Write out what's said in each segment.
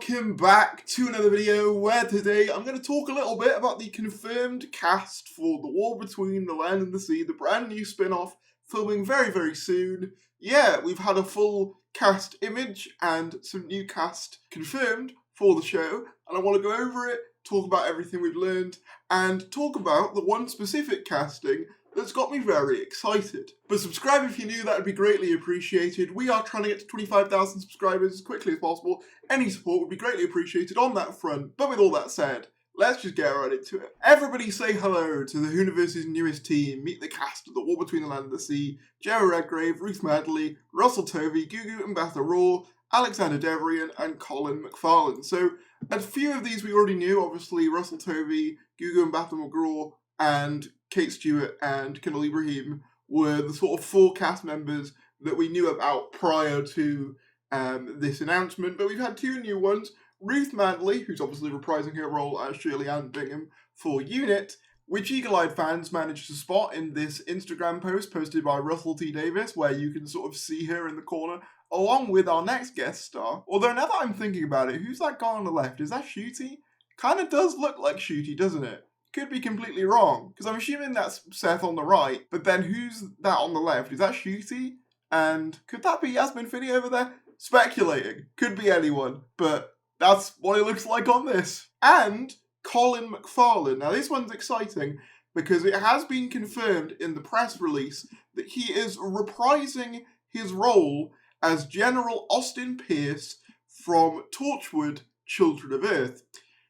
welcome back to another video where today I'm going to talk a little bit about the confirmed cast for The War Between the Land and the Sea, the brand new spin-off filming very, very soon. Yeah, we've had a full cast image and some new cast confirmed for the show, and I want to go over it, talk about everything we've learned, and talk about the one specific casting that's got me very excited. But subscribe if you're new, that would be greatly appreciated. We are trying to get to 25,000 subscribers as quickly as possible. Any support would be greatly appreciated on that front. But with all that said, let's just get right into it. Everybody say hello to the Hooniverse's newest team. Meet the cast of The War Between the Land and the Sea. Gemma Redgrave, Ruth Madeley, Russell Tovey, Gugu Mbatha Raw, Alexander Deverean, and Colin McFarlane. So a few of these we already knew. Obviously Russell Tovey, Gugu Mbatha McGraw, and Kate Stewart and Kendall Ibrahim were the sort of four cast members that we knew about prior to this announcement. But we've had two new ones. Ruth Madeley, who's obviously reprising her role as Shirley Ann Bingham for Unit, which eagle-eyed fans managed to spot in this Instagram post posted by Russell T. Davis, where you can sort of see her in the corner, along with our next guest star. Although now that I'm thinking about it, who's that guy on the left? Is that Shooty? Kind of does look like Shooty, doesn't it? Could be completely wrong, because I'm assuming that's Seth on the right, but then who's that on the left? Is that Shooty? And could that be Yasmin Finney over there? Speculating. Could be anyone, but that's what it looks like on this. And Colin McFarlane. Now this one's exciting, because it has been confirmed in the press release that he is reprising his role as General Austin Pierce from Torchwood, Children of Earth.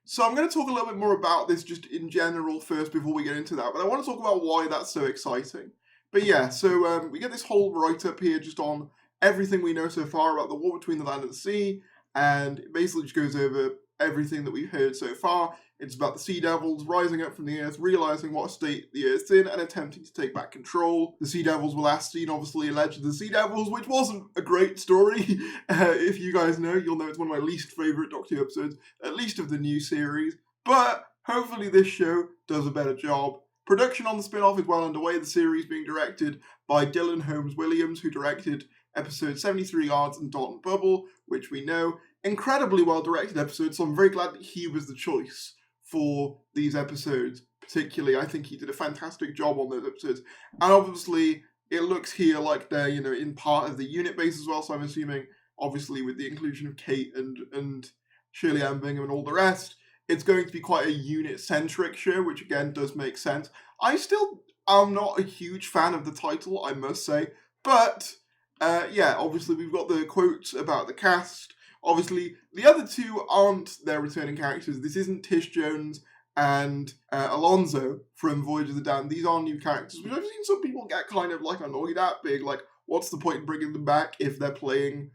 So I'm going to talk a little bit more about this just in general first before we get into that, but I want to talk about why that's so exciting. But yeah, so we get this whole write-up here just on everything we know so far about the War Between the Land and the Sea, and it basically just goes over everything that we've heard so far. It's about the Sea Devils rising up from the Earth, realising what state the Earth's in, and attempting to take back control. The Sea Devils were last seen, obviously, in Legend of the Sea Devils, which wasn't a great story. If you guys know, you'll know it's one of my least favourite Doctor Who episodes, at least of the new series. But hopefully this show does a better job. Production on the spin-off is well underway, the series being directed by Dylan Holmes Williams, who directed episodes 73 Yards and Dot and Bubble, which we know. Incredibly well-directed episodes, so I'm very glad that he was the choice for these episodes. Particularly, I think he did a fantastic job on those episodes. And obviously, it looks here like they're, in part of the unit base as well, so I'm assuming, obviously, with the inclusion of Kate and Shirley Ann Bingham and all the rest, it's going to be quite a unit-centric show, which again does make sense. I still am not a huge fan of the title, I must say, but yeah, obviously we've got the quotes about the cast. Obviously, the other two aren't their returning characters. This isn't Tish Jones and Alonso from Voyage of the Damned. These are new characters, which I've seen some people get kind of annoyed at, being like, what's the point in bringing them back if they're playing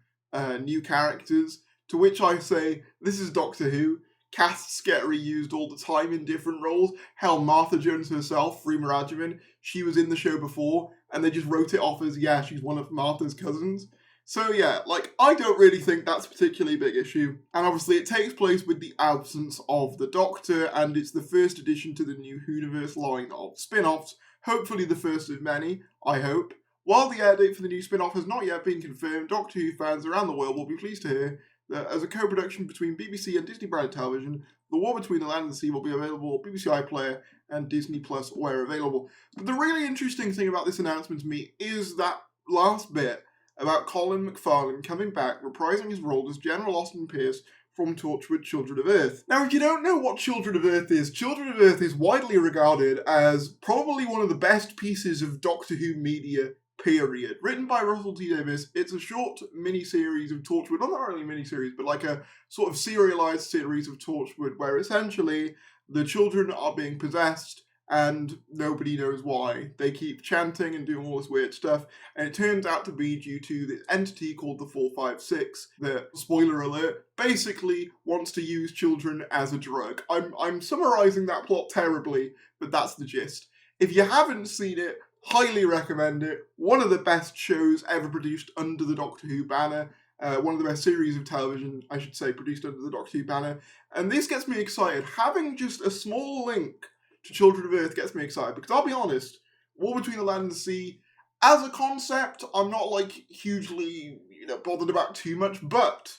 new characters? To which I say, this is Doctor Who. Casts get reused all the time in different roles. Hell, Martha Jones herself, Freema Rajaman, she was in the show before, and they just wrote it off as, yeah, she's one of Martha's cousins. So yeah, I don't really think that's a particularly big issue. And obviously it takes place with the absence of the Doctor, and it's the first addition to the new Hooniverse line of spin-offs. Hopefully the first of many, I hope. While the air date for the new spin-off has not yet been confirmed, Doctor Who fans around the world will be pleased to hear that as a co-production between BBC and Disney branded television, The War Between the Land and the Sea will be available on BBC iPlayer and Disney Plus where available. But the really interesting thing about this announcement to me is that last bit about Colin McFarlane coming back, reprising his role as General Austin Pierce from Torchwood, Children of Earth. Now, if you don't know what Children of Earth is widely regarded as probably one of the best pieces of Doctor Who media, period. Written by Russell T. Davis, it's a short mini-series of Torchwood, well, not really a mini-series, but like a sort of serialized series of Torchwood, where essentially the children are being possessed and nobody knows why. They keep chanting and doing all this weird stuff, and it turns out to be due to this entity called the 456 that, spoiler alert, basically wants to use children as a drug. I'm summarising that plot terribly, but that's the gist. If you haven't seen it, highly recommend it. One of the best shows ever produced under the Doctor Who banner. One of the best series of television, I should say, produced under the Doctor Who banner. And this gets me excited. Having just a small link to Children of Earth gets me excited, because I'll be honest, War Between the Land and the Sea, as a concept, I'm not hugely bothered about too much, but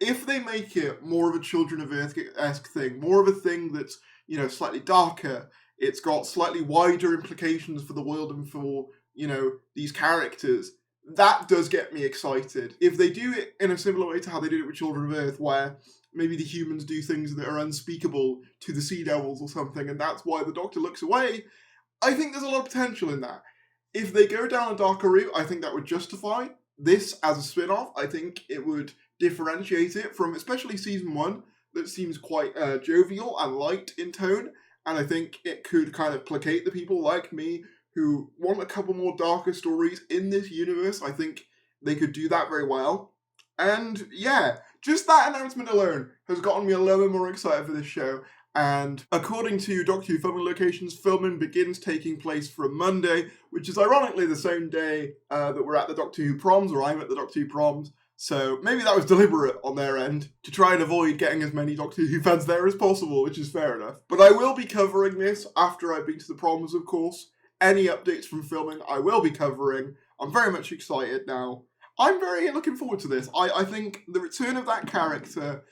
if they make it more of a Children of Earth-esque thing, more of a thing that's, slightly darker, it's got slightly wider implications for the world and for, these characters, that does get me excited. If they do it in a similar way to how they did it with Children of Earth, where maybe the humans do things that are unspeakable to the Sea Devils or something, and that's why the Doctor looks away, I think there's a lot of potential in that. If they go down a darker route, I think that would justify this as a spin-off. I think it would differentiate it from especially season 1, that seems quite jovial and light in tone, and I think it could kind of placate the people like me who want a couple more darker stories in this universe. I think they could do that very well. And yeah, just that announcement alone has gotten me a little bit more excited for this show. And according to Doctor Who filming locations, filming begins taking place from Monday, which is ironically the same day that we're at the Doctor Who proms, or I'm at the Doctor Who proms. So maybe that was deliberate on their end to try and avoid getting as many Doctor Who fans there as possible, which is fair enough. But I will be covering this after I've been to the proms, of course. Any updates from filming I will be covering. I'm very much excited now. I'm very looking forward to this. I think the return of that character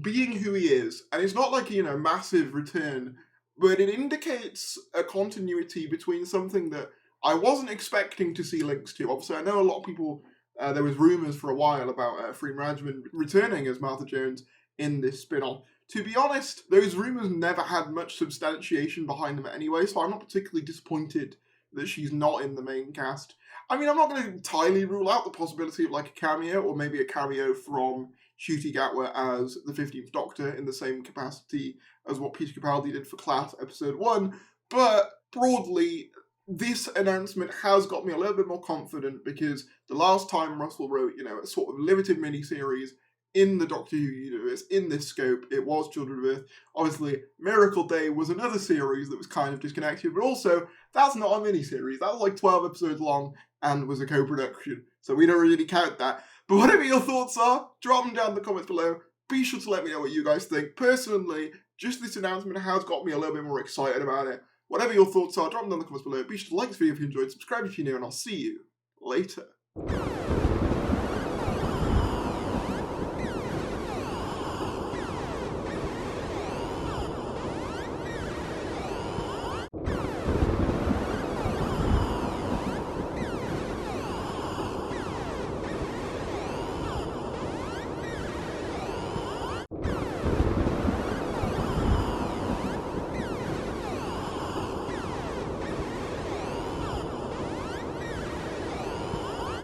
being who he is, and it's not like a massive return, but it indicates a continuity between something that I wasn't expecting to see links to. Obviously, I know a lot of people, there was rumours for a while about Freem Rajman returning as Martha Jones in this spin-off. To be honest, those rumours never had much substantiation behind them anyway, so I'm not particularly disappointed that she's not in the main cast. I mean, I'm not going to entirely rule out the possibility of like a cameo, or maybe a cameo from Ncuti Gatwa as the 15th Doctor in the same capacity as what Peter Capaldi did for Class Episode 1, but broadly, this announcement has got me a little bit more confident, because the last time Russell wrote, a sort of limited mini-series in the Doctor Who universe, in this scope, it was Children of Earth. Obviously, Miracle Day was another series that was kind of disconnected, but also, that's not a mini-series. That was like 12 episodes long and was a co-production, so we don't really count that. But whatever your thoughts are, drop them down in the comments below. Be sure to let me know what you guys think. Personally, just this announcement has got me a little bit more excited about it. Whatever your thoughts are, drop them down in the comments below. Be sure to like this video if you enjoyed, subscribe if you're new, and I'll see you later.